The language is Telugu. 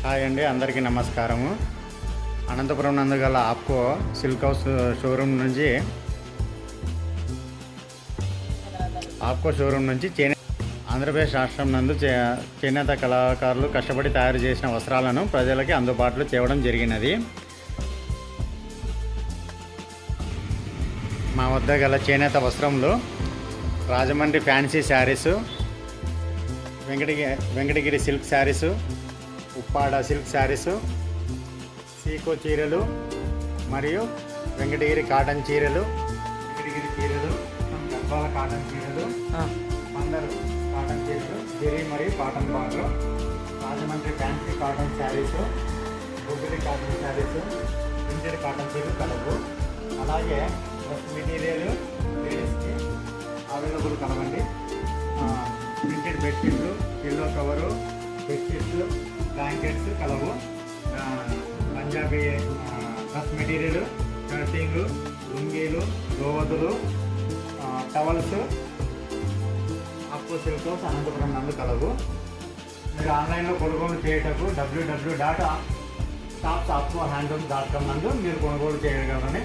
హాయ్ అండి, అందరికీ నమస్కారము. అనంతపురం నందు గల ఆప్కో సిల్క్ హౌస్ షోరూమ్ నుంచి ఆంధ్రప్రదేశ్ రాష్ట్రం నందు చేనేత కళాకారులు కష్టపడి తయారు చేసిన వస్త్రాలను ప్రజలకి అందుబాటులో తేవడం జరిగినది. మా వద్ద గల చేనేత వస్త్రములు Rajahmundry fancy saris, Venkatagiri silk saris, Uppada silk saris, సీకో చీరలు మరియు వెంకటగిరి కాటన్ చీరలు, గర్భాల కాటన్ చీరలు, అందరు కాటన్ చీరలు, జెరీ మరియు cotton border, Rajahmundry fancy cotton sarees, బొగ్గుడి కాటన్ శారీసు, ప్రింటెడ్ కాటన్ చీరలు కలవు. అలాగే డ్రెస్ మెటీరియల్ లేడీస్కి అవైలబుల్ కలవండి. ప్రింటెడ్ బెడ్షీట్లు, పిల్లో కవరు, బెడ్షీట్లు, బ్లాంకెట్స్ కలవు. పంజాబీ డ్రెస్ మెటీరియల్, షర్టింగ్లు, లుంగీలు, దోవతులు, towels Apco silk house Anantapuram నందు కలవు. మీరు ఆన్లైన్లో కొనుగోలు చేయటకు www.shopsapcohandlooms.com నందు మీరు కొనుగోలు చేయగలరని